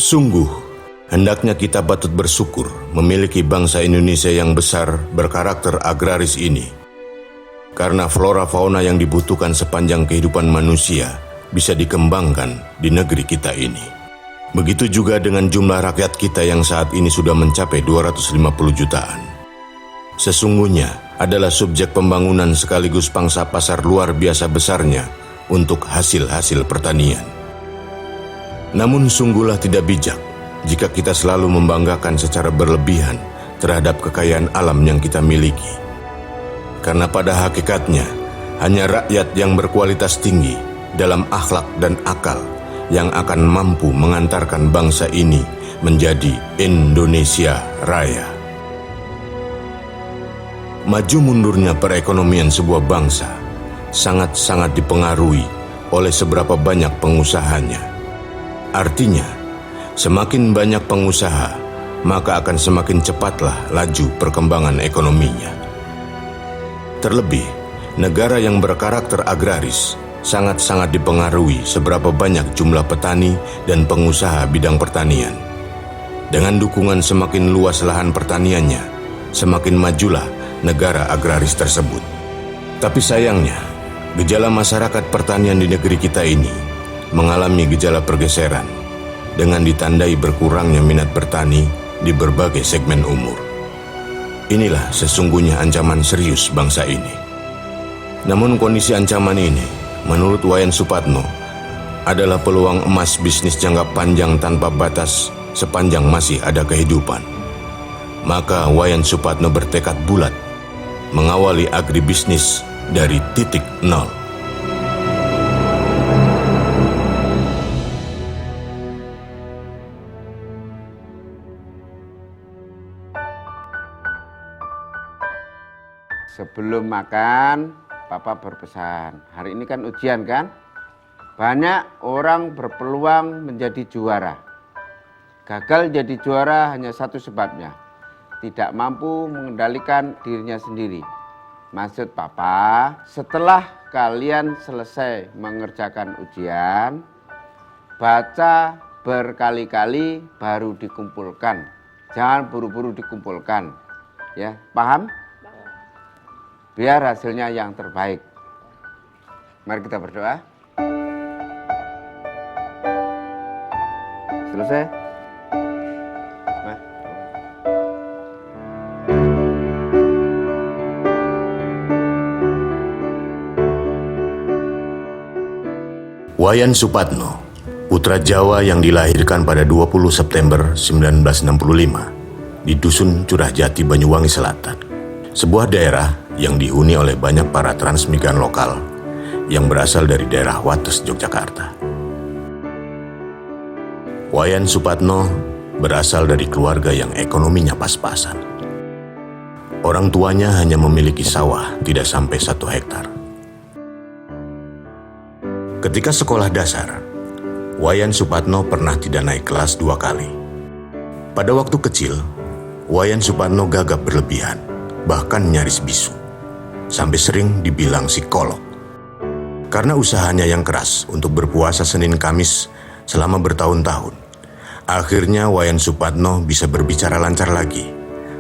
Sungguh, hendaknya kita patut bersyukur memiliki bangsa Indonesia yang besar berkarakter agraris ini. Karena flora fauna yang dibutuhkan sepanjang kehidupan manusia bisa dikembangkan di negeri kita ini. Begitu juga dengan jumlah rakyat kita yang saat ini sudah mencapai 250 jutaan. Sesungguhnya adalah subjek pembangunan sekaligus pangsa pasar luar biasa besarnya untuk hasil-hasil pertanian. Namun sungguhlah tidak bijak jika kita selalu membanggakan secara berlebihan terhadap kekayaan alam yang kita miliki. Karena pada hakikatnya, hanya rakyat yang berkualitas tinggi dalam akhlak dan akal yang akan mampu mengantarkan bangsa ini menjadi Indonesia Raya. Maju mundurnya perekonomian sebuah bangsa sangat-sangat dipengaruhi oleh seberapa banyak pengusahanya. Artinya, semakin banyak pengusaha, maka akan semakin cepatlah laju perkembangan ekonominya. Terlebih, negara yang berkarakter agraris sangat-sangat dipengaruhi seberapa banyak jumlah petani dan pengusaha bidang pertanian. Dengan dukungan semakin luas lahan pertaniannya, semakin majulah negara agraris tersebut. Tapi sayangnya, gejala masyarakat pertanian di negeri kita ini mengalami gejala pergeseran dengan ditandai berkurangnya minat bertani di berbagai segmen umur. Inilah sesungguhnya ancaman serius bangsa ini. Namun kondisi ancaman ini, menurut Wayan Supatno, adalah peluang emas bisnis jangka panjang tanpa batas sepanjang masih ada kehidupan. Maka Wayan Supatno bertekad bulat mengawali agribisnis dari titik nol. Sebelum makan, Papa berpesan. Hari ini kan ujian kan? Banyak orang berpeluang menjadi juara. Gagal jadi juara hanya satu sebabnya. Tidak mampu mengendalikan dirinya sendiri. Maksud Papa, setelah kalian selesai mengerjakan ujian, baca berkali-kali baru dikumpulkan. Jangan buru-buru dikumpulkan. Ya, paham? Biar hasilnya yang terbaik. Mari kita berdoa. Selesai? Nah. Wayan Supatno, putra Jawa yang dilahirkan pada 20 September 1965 di Dusun Curahjati, Banyuwangi Selatan. Sebuah daerah yang dihuni oleh banyak para transmigran lokal yang berasal dari daerah Wates, Yogyakarta. Wayan Supatno berasal dari keluarga yang ekonominya pas-pasan. Orang tuanya hanya memiliki sawah tidak sampai 1 hektar. Ketika sekolah dasar, Wayan Supatno pernah tidak naik kelas 2 kali. Pada waktu kecil, Wayan Supatno gagap berlebihan, bahkan nyaris bisu, sampai sering dibilang psikolog. Karena usahanya yang keras untuk berpuasa Senin Kamis selama bertahun-tahun, akhirnya Wayan Supatno bisa berbicara lancar lagi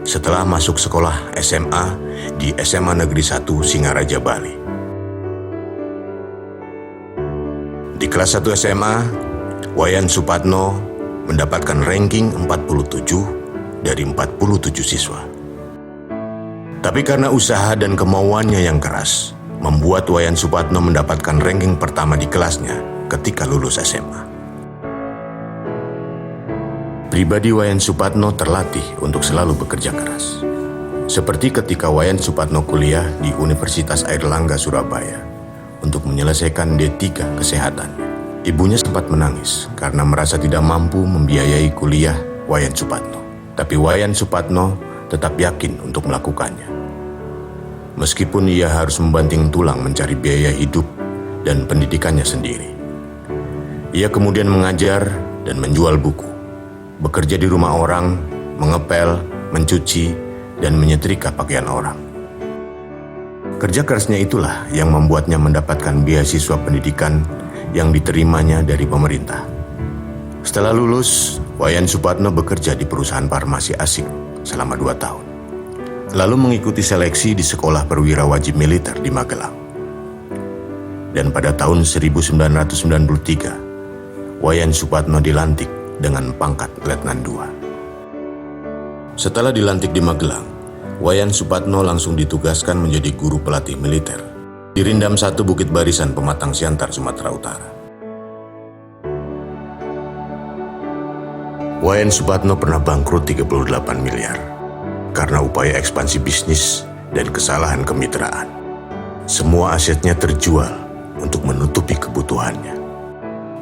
setelah masuk sekolah SMA di SMA Negeri 1 Singaraja, Bali. Di kelas 1 SMA, Wayan Supatno mendapatkan ranking 47 dari 47 siswa. Tapi karena usaha dan kemauannya yang keras, membuat Wayan Supatno mendapatkan ranking pertama di kelasnya ketika lulus SMA. Pribadi Wayan Supatno terlatih untuk selalu bekerja keras. Seperti ketika Wayan Supatno kuliah di Universitas Airlangga, Surabaya, untuk menyelesaikan D3 kesehatannya. Ibunya sempat menangis karena merasa tidak mampu membiayai kuliah Wayan Supatno. Tapi Wayan Supatno tetap yakin untuk melakukannya. Meskipun ia harus membanting tulang mencari biaya hidup dan pendidikannya sendiri. Ia kemudian mengajar dan menjual buku, bekerja di rumah orang, mengepel, mencuci, dan menyetrika pakaian orang. Kerja kerasnya itulah yang membuatnya mendapatkan beasiswa pendidikan yang diterimanya dari pemerintah. Setelah lulus, Wayan Supatno bekerja di perusahaan farmasi asing selama 2 tahun. Lalu mengikuti seleksi di Sekolah Perwira Wajib Militer di Magelang. Dan pada tahun 1993, Wayan Supatno dilantik dengan pangkat Letnan II. Setelah dilantik di Magelang, Wayan Supatno langsung ditugaskan menjadi guru pelatih militer di Rindam 1 Bukit Barisan Pematang Siantar, Sumatera Utara. Wayan Supatno pernah bangkrut 38 miliar karena upaya ekspansi bisnis dan kesalahan kemitraan. Semua asetnya terjual untuk menutupi kebutuhannya.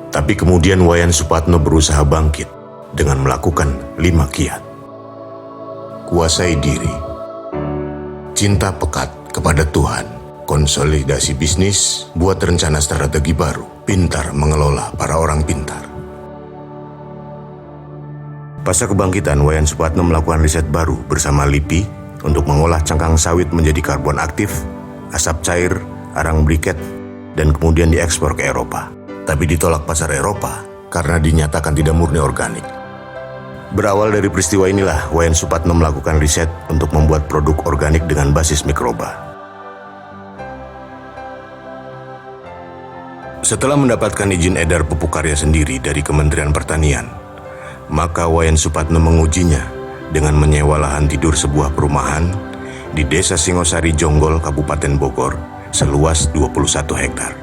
Tapi kemudian Wayan Supatno berusaha bangkit dengan melakukan 5 kiat. Kuasai diri, cinta pekat kepada Tuhan, konsolidasi bisnis, buat rencana strategi baru, pintar mengelola para orang pintar. Pasca kebangkitan, Wayan Supatno melakukan riset baru bersama LIPI untuk mengolah cangkang sawit menjadi karbon aktif, asap cair, arang briket, dan kemudian diekspor ke Eropa. Tapi ditolak pasar Eropa karena dinyatakan tidak murni organik. Berawal dari peristiwa inilah, Wayan Supatno melakukan riset untuk membuat produk organik dengan basis mikroba. Setelah mendapatkan izin edar pupuk karya sendiri dari Kementerian Pertanian, maka Wayan Supatno mengujinya dengan menyewa lahan tidur sebuah perumahan di Desa Singosari Jonggol, Kabupaten Bogor, seluas 21 hektar.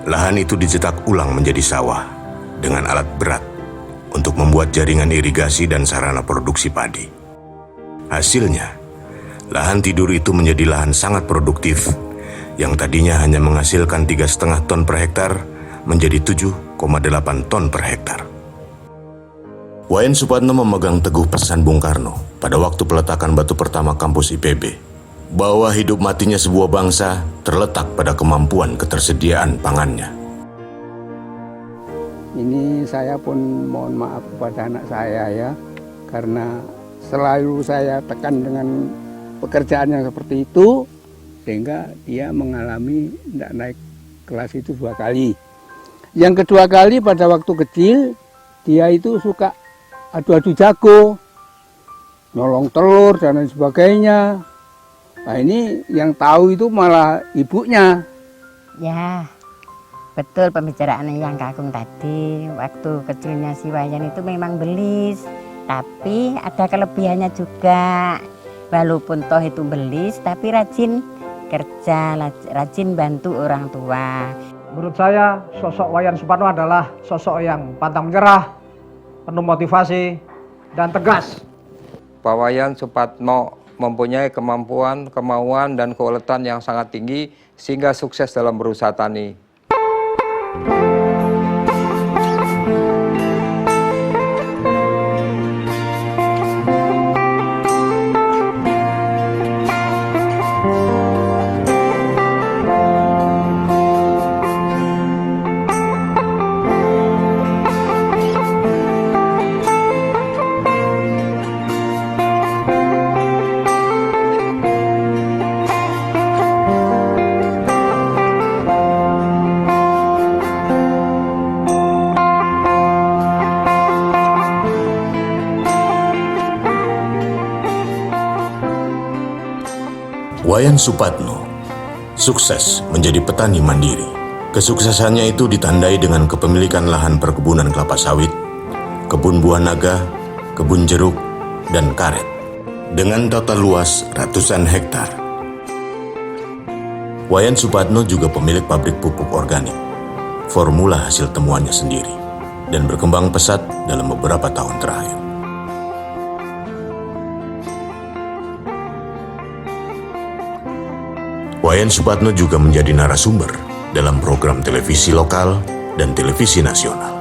Lahan itu dicetak ulang menjadi sawah dengan alat berat untuk membuat jaringan irigasi dan sarana produksi padi. Hasilnya, lahan tidur itu menjadi lahan sangat produktif yang tadinya hanya menghasilkan 3,5 ton per hektar menjadi 7,8 ton per hektar. Wayan Supatno memegang teguh pesan Bung Karno pada waktu peletakan batu pertama kampus IPB, bahwa hidup matinya sebuah bangsa terletak pada kemampuan ketersediaan pangannya. Ini saya pun mohon maaf kepada anak saya ya, karena selalu saya tekan dengan pekerjaan yang seperti itu, sehingga dia mengalami tidak naik kelas itu 2 kali. Yang kedua kali pada waktu kecil, dia itu suka adu-adu jago, nyolong telur dan lain sebagainya. Nah ini yang tahu itu malah ibunya. Ya, betul pembicaraan yang Kakung tadi. Waktu kecilnya si Wayan itu memang belis, tapi ada kelebihannya juga. Walaupun toh itu belis, tapi rajin kerja, rajin bantu orang tua. Menurut saya, sosok Wayan Supatno adalah sosok yang pantang menyerah, penuh motivasi, dan tegas. Pak Wayan Supatno mempunyai kemampuan, kemauan, dan keuletan yang sangat tinggi sehingga sukses dalam berusaha tani. Wayan Supatno sukses menjadi petani mandiri. Kesuksesannya itu ditandai dengan kepemilikan lahan perkebunan kelapa sawit, kebun buah naga, kebun jeruk, dan karet dengan total luas ratusan hektar. Wayan Supatno juga pemilik pabrik pupuk organik. Formula hasil temuannya sendiri dan berkembang pesat dalam beberapa tahun terakhir. Wayan Supatno juga menjadi narasumber dalam program televisi lokal dan televisi nasional.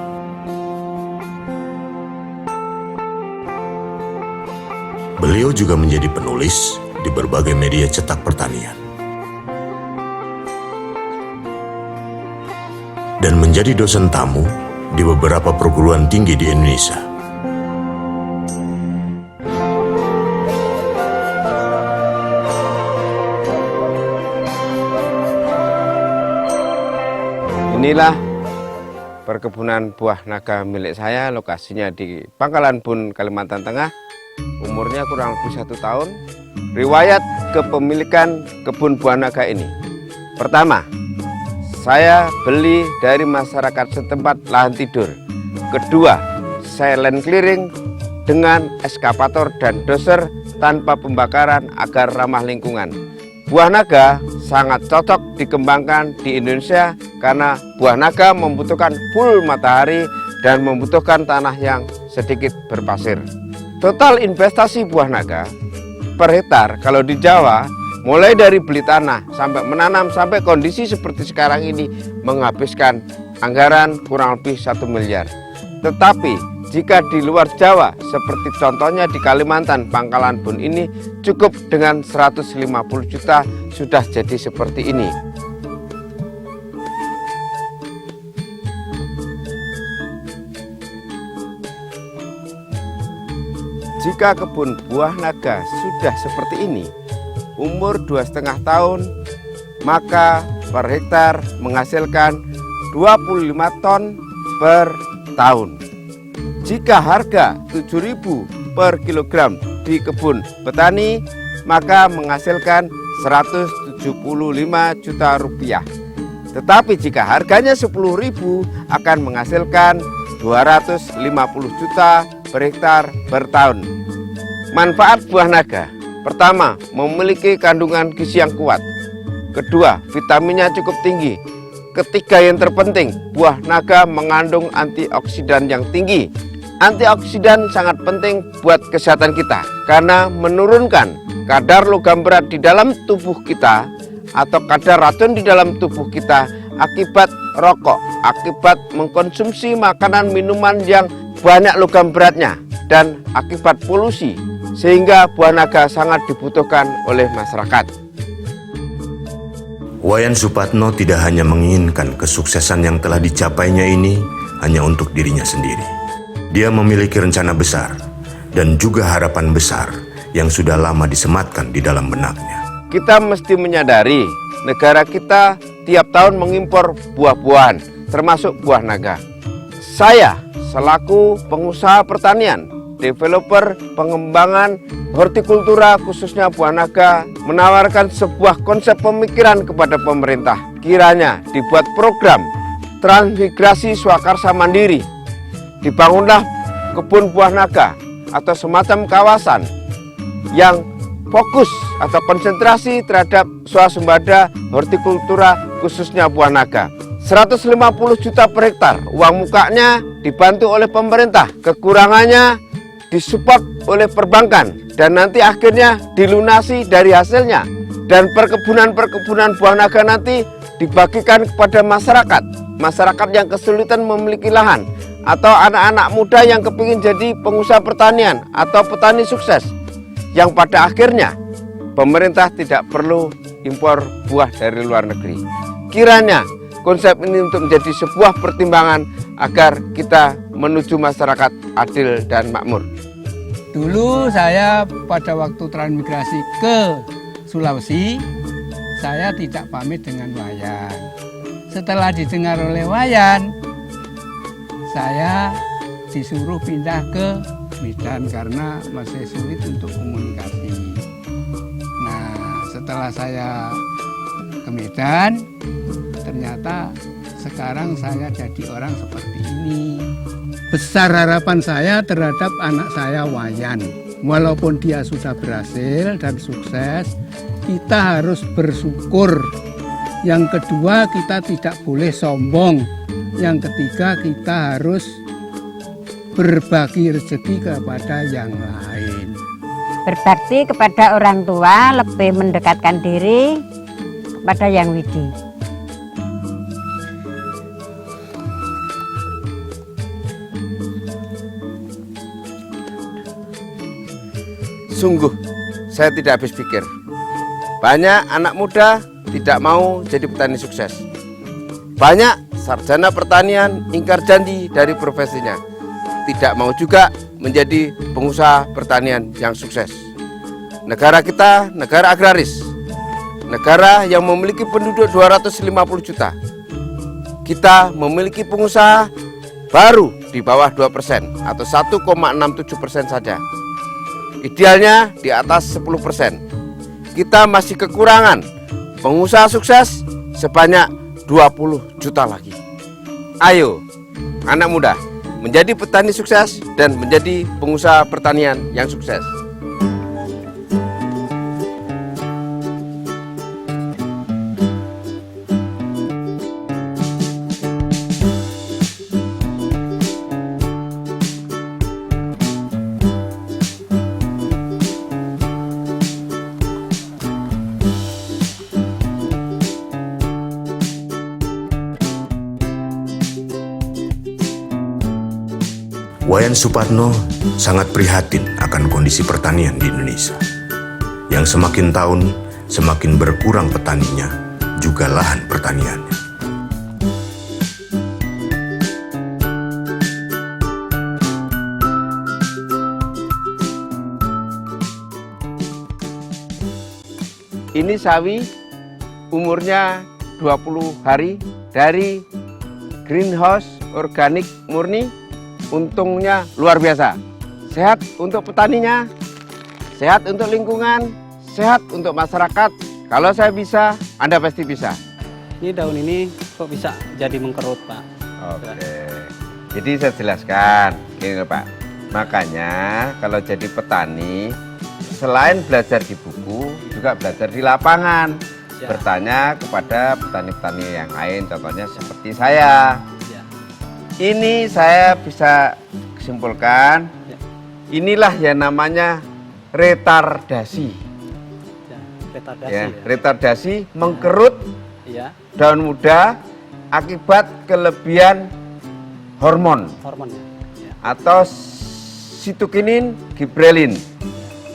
Beliau juga menjadi penulis di berbagai media cetak pertanian. Dan menjadi dosen tamu di beberapa perguruan tinggi di Indonesia. Inilah perkebunan buah naga milik saya, lokasinya di Pangkalan Bun, Kalimantan Tengah. Umurnya kurang lebih 1 tahun. Riwayat kepemilikan kebun buah naga ini. Pertama, saya beli dari masyarakat setempat lahan tidur. Kedua, saya land clearing dengan eskavator dan doser tanpa pembakaran agar ramah lingkungan. Buah naga sangat cocok dikembangkan di Indonesia karena buah naga membutuhkan full matahari dan membutuhkan tanah yang sedikit berpasir. Total investasi buah naga per hektar kalau di Jawa, mulai dari beli tanah sampai menanam sampai kondisi seperti sekarang ini menghabiskan anggaran kurang lebih 1 miliar. Tetapi jika di luar Jawa, seperti contohnya di Kalimantan, Pangkalan Bun ini cukup dengan 150 juta sudah jadi seperti ini. Jika kebun buah naga sudah seperti ini, umur 2,5 tahun, maka per hektar menghasilkan 25 ton per tahun. Jika harga 7.000 per kilogram di kebun petani, maka menghasilkan 175 juta rupiah. Tetapi jika harganya 10.000 akan menghasilkan 250 juta per hektar per tahun. Manfaat buah naga: pertama, memiliki kandungan gizi yang kuat. Kedua, vitaminnya cukup tinggi. Ketiga, yang terpenting, buah naga mengandung antioksidan yang tinggi. Antioksidan sangat penting buat kesehatan kita karena menurunkan kadar logam berat di dalam tubuh kita atau kadar racun di dalam tubuh kita akibat rokok, akibat mengkonsumsi makanan minuman yang banyak logam beratnya, dan akibat polusi, sehingga buah naga sangat dibutuhkan oleh masyarakat. Wayan Supatno tidak hanya menginginkan kesuksesan yang telah dicapainya ini hanya untuk dirinya sendiri. Dia memiliki rencana besar dan juga harapan besar yang sudah lama disematkan di dalam benaknya. Kita mesti menyadari negara kita tiap tahun mengimpor buah-buahan, termasuk buah naga. Saya selaku pengusaha pertanian, developer pengembangan hortikultura khususnya buah naga, menawarkan sebuah konsep pemikiran kepada pemerintah. Kiranya dibuat program transmigrasi swakarsa mandiri, dibangunlah kebun buah naga atau semacam kawasan yang fokus atau konsentrasi terhadap swasembada hortikultura khususnya buah naga. 150 juta per hektar, uang mukanya dibantu oleh pemerintah, kekurangannya disupport oleh perbankan, dan nanti akhirnya dilunasi dari hasilnya. Dan perkebunan-perkebunan buah naga nanti dibagikan kepada masyarakat yang kesulitan memiliki lahan, atau anak-anak muda yang kepingin jadi pengusaha pertanian atau petani sukses, yang pada akhirnya pemerintah tidak perlu impor buah dari luar negeri. Kiranya konsep ini untuk menjadi sebuah pertimbangan agar kita menuju masyarakat adil dan makmur. Dulu saya pada waktu transmigrasi ke Sulawesi, saya tidak pamit dengan Wayan. Setelah didengar oleh Wayan, saya disuruh pindah ke Medan karena masih sulit untuk komunikasi. Nah, setelah saya ke Medan, ternyata sekarang saya jadi orang seperti ini. Besar harapan saya terhadap anak saya Wayan. Walaupun dia sudah berhasil dan sukses, kita harus bersyukur. Yang kedua, kita tidak boleh sombong. Yang ketiga, kita harus berbagi rezeki kepada yang lain. Berbakti kepada orang tua, lebih mendekatkan diri kepada Yang Widi. Sungguh, saya tidak habis pikir. Banyak anak muda tidak mau jadi petani sukses. Banyak sarjana pertanian ingkar janji dari profesinya. Tidak mau juga menjadi pengusaha pertanian yang sukses. Negara kita negara agraris. Negara yang memiliki penduduk 250 juta. kita memiliki pengusaha baru di bawah 2% atau 1,67% saja. Idealnya di atas 10%. Kita masih kekurangan pengusaha sukses sebanyak 20 juta lagi. Ayo, anak muda, menjadi petani sukses dan menjadi pengusaha pertanian yang sukses. Wayan Supatno sangat prihatin akan kondisi pertanian di Indonesia, yang semakin tahun semakin berkurang petaninya, juga lahan pertaniannya. Ini sawi umurnya 20 hari dari greenhouse organik murni. Untungnya luar biasa. Sehat untuk petaninya, sehat untuk lingkungan, sehat untuk masyarakat. Kalau saya bisa, Anda pasti bisa. Ini daun ini kok bisa jadi mengkerut, Pak? Oke. Jadi saya jelaskan, gini loh, Pak. Makanya kalau jadi petani, selain belajar di buku, juga belajar di lapangan. Ya. Bertanya kepada petani-petani yang lain, contohnya seperti saya. Ya. Ini saya bisa simpulkan, Ya. inilah yang namanya retardasi. Ya, retardasi. Ya, Ya. retardasi mengkerut Iya, daun muda akibat kelebihan hormon hormonnya. Ya. atau sitokinin gibrelin.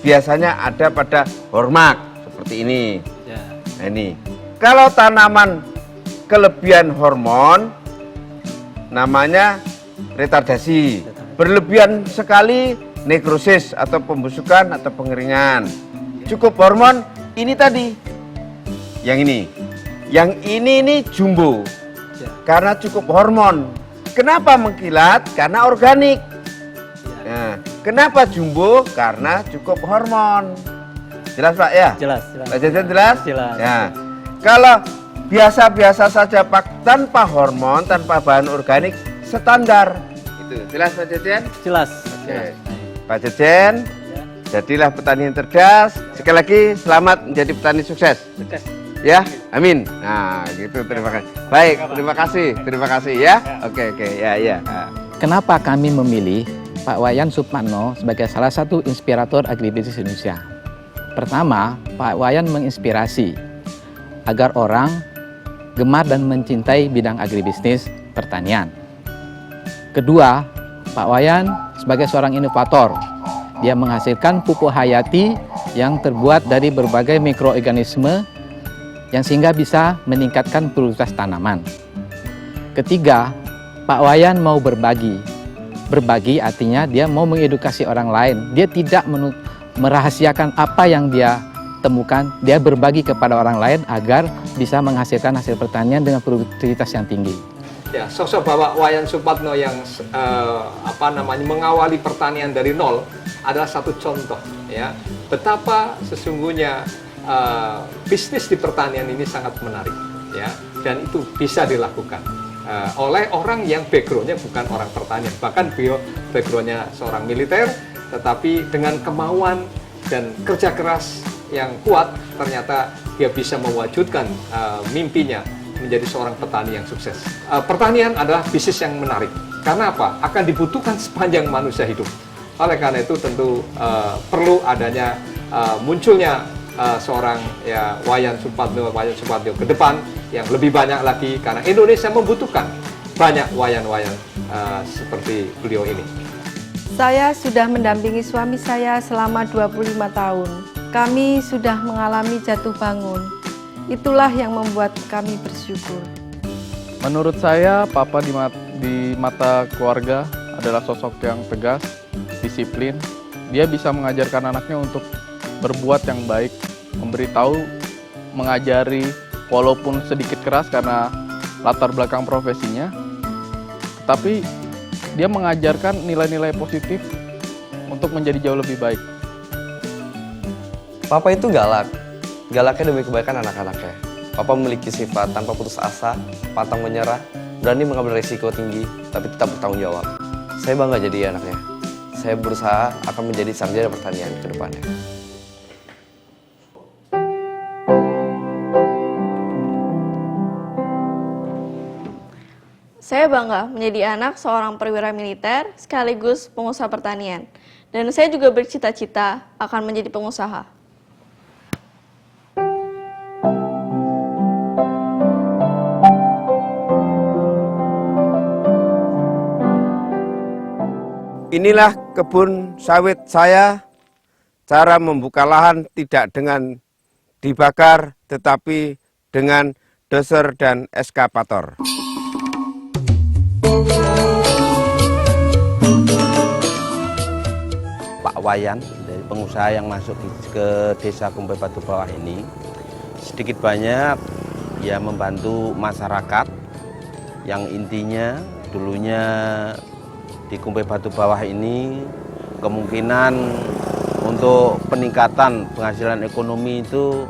Biasanya ada pada hormak seperti ini. Ya. Nah, ini. Kalau tanaman kelebihan hormon namanya retardasi. Berlebihan sekali nekrosis atau pembusukan atau pengeringan. Cukup hormon ini tadi. Yang ini. Yang ini jumbo. Ya. Karena cukup hormon. Kenapa mengkilat? Karena organik. Nah, kenapa jumbo? Karena cukup hormon. Jelas Pak ya? Jelas, jelas. Pak Jejen jelas? Jelas. Ya. Kalau biasa-biasa saja Pak, tanpa hormon, tanpa bahan organik, standar. Itu jelas Pak Jejen? Jelas. Oke. Jelas. Pak Jejen, Ya. jadilah petani yang cerdas. Sekali lagi selamat menjadi petani sukses. Sukses. Ya, amin. Nah, gitu. Terima kasih. Baik, terima kasih ya. Oke, ya. Kenapa kami memilih Pak Wayan Supatno sebagai salah satu inspirator agribisnis Indonesia? Pertama, Pak Wayan menginspirasi agar orang gemar dan mencintai bidang agribisnis pertanian. Kedua, Pak Wayan sebagai seorang inovator. Dia menghasilkan pupuk hayati yang terbuat dari berbagai mikroorganisme yang sehingga bisa meningkatkan produktivitas tanaman. Ketiga, Pak Wayan mau berbagi. Berbagi artinya dia mau mengedukasi orang lain. Dia tidak merahasiakan apa yang dia temukan. Dia berbagi kepada orang lain agar bisa menghasilkan hasil pertanian dengan produktivitas yang tinggi. Ya, sosok Bapak Wayan Supatno yang mengawali pertanian dari nol adalah satu contoh ya betapa sesungguhnya bisnis di pertanian ini sangat menarik ya, dan itu bisa dilakukan oleh orang yang backgroundnya bukan orang pertanian, bahkan beliau backgroundnya seorang militer, tetapi dengan kemauan dan kerja keras yang kuat ternyata dia bisa mewujudkan mimpinya menjadi seorang petani yang sukses. Pertanian adalah bisnis yang menarik karena apa? Akan dibutuhkan sepanjang manusia hidup. Oleh karena itu tentu perlu adanya munculnya seorang ya Wayan Supatno ke depan yang lebih banyak lagi, karena Indonesia membutuhkan banyak wayan-wayan seperti beliau ini. Saya sudah mendampingi suami saya selama 25 tahun. Kami sudah mengalami jatuh bangun. Itulah yang membuat kami bersyukur. Menurut saya, Papa di mata keluarga adalah sosok yang tegas, disiplin. Dia bisa mengajarkan anaknya untuk berbuat yang baik, memberitahu, mengajari, walaupun sedikit keras karena latar belakang profesinya, tetapi dia mengajarkan nilai-nilai positif untuk menjadi jauh lebih baik. Papa itu galak. Galaknya demi kebaikan anak-anaknya. Papa memiliki sifat tanpa putus asa, pantang menyerah, berani mengambil risiko tinggi, tapi tetap bertanggung jawab. Saya bangga jadi anaknya. Saya berusaha akan menjadi sarjana pertanian ke depannya. Saya bangga menjadi anak seorang perwira militer sekaligus pengusaha pertanian. Dan saya juga bercita-cita akan menjadi pengusaha. Inilah kebun sawit saya. Cara membuka lahan tidak dengan dibakar, tetapi dengan doser dan eskavator. Pak Wayan, dari pengusaha yang masuk ke desa Kumpai Batu Bawah ini, sedikit banyak ya membantu masyarakat yang intinya dulunya di Kumpai Batu Bawah ini kemungkinan untuk peningkatan penghasilan ekonomi itu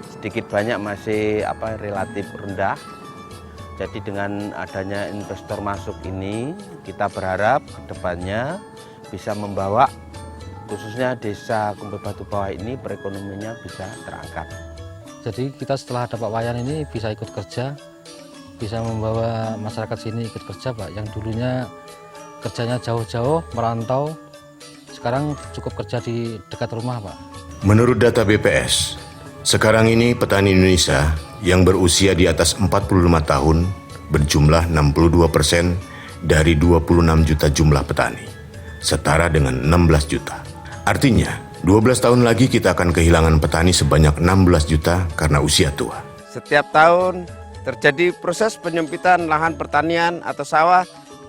sedikit banyak masih relatif rendah. Jadi dengan adanya investor masuk ini, kita berharap ke depannya bisa membawa khususnya desa Kumpai Batu Bawah ini perekonomiannya bisa terangkat. Jadi kita setelah ada Pak Wayan ini bisa ikut kerja, bisa membawa masyarakat sini ikut kerja Pak, yang dulunya kerjanya jauh-jauh, merantau, sekarang cukup kerja di dekat rumah Pak. Menurut data BPS, sekarang ini petani Indonesia yang berusia di atas 45 tahun berjumlah 62% dari 26 juta jumlah petani, setara dengan 16 juta. Artinya, 12 tahun lagi kita akan kehilangan petani sebanyak 16 juta karena usia tua. Setiap tahun terjadi proses penyempitan lahan pertanian atau sawah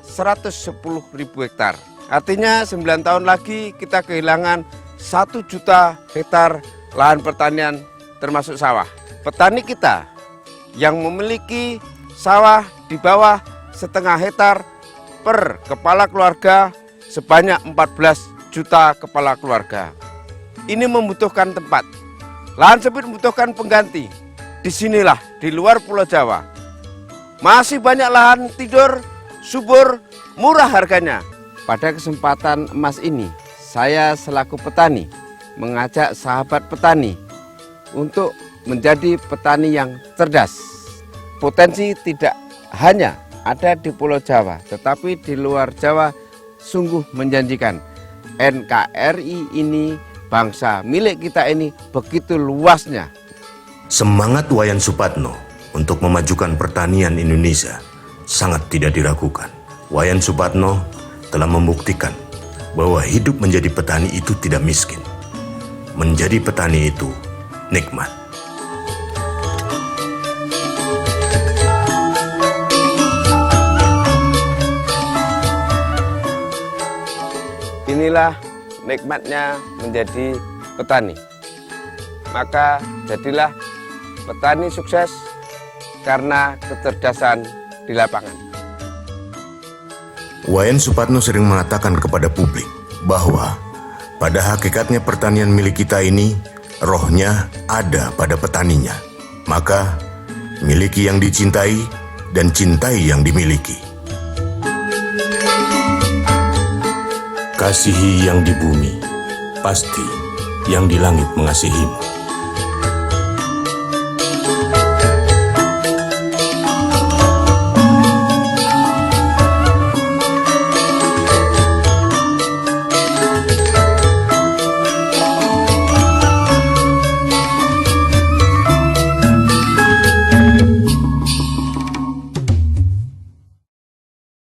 110.000 hektar. Artinya 9 tahun lagi kita kehilangan 1 juta hektar lahan pertanian termasuk sawah. Petani kita yang memiliki sawah di bawah setengah hektar per kepala keluarga sebanyak 14 juta kepala keluarga. Ini membutuhkan tempat. Lahan sempit membutuhkan pengganti. Disinilah di luar Pulau Jawa masih banyak lahan tidur subur, murah harganya. Pada kesempatan emas ini, saya selaku petani mengajak sahabat petani untuk menjadi petani yang cerdas. Potensi tidak hanya ada di Pulau Jawa, tetapi di luar Jawa sungguh menjanjikan. NKRI ini, bangsa milik kita ini begitu luasnya. Semangat Wayan Supatno untuk memajukan pertanian Indonesia sangat tidak diragukan. Wayan Supatno telah membuktikan bahwa hidup menjadi petani itu tidak miskin. Menjadi petani itu nikmat. Inilah nikmatnya menjadi petani. Maka jadilah petani sukses karena kecerdasan di lapangan. Wayan Supatno sering mengatakan kepada publik bahwa pada hakikatnya pertanian milik kita ini rohnya ada pada petaninya. Maka miliki yang dicintai dan cintai yang dimiliki. Kasihi yang di bumi, pasti yang di langit mengasihimu.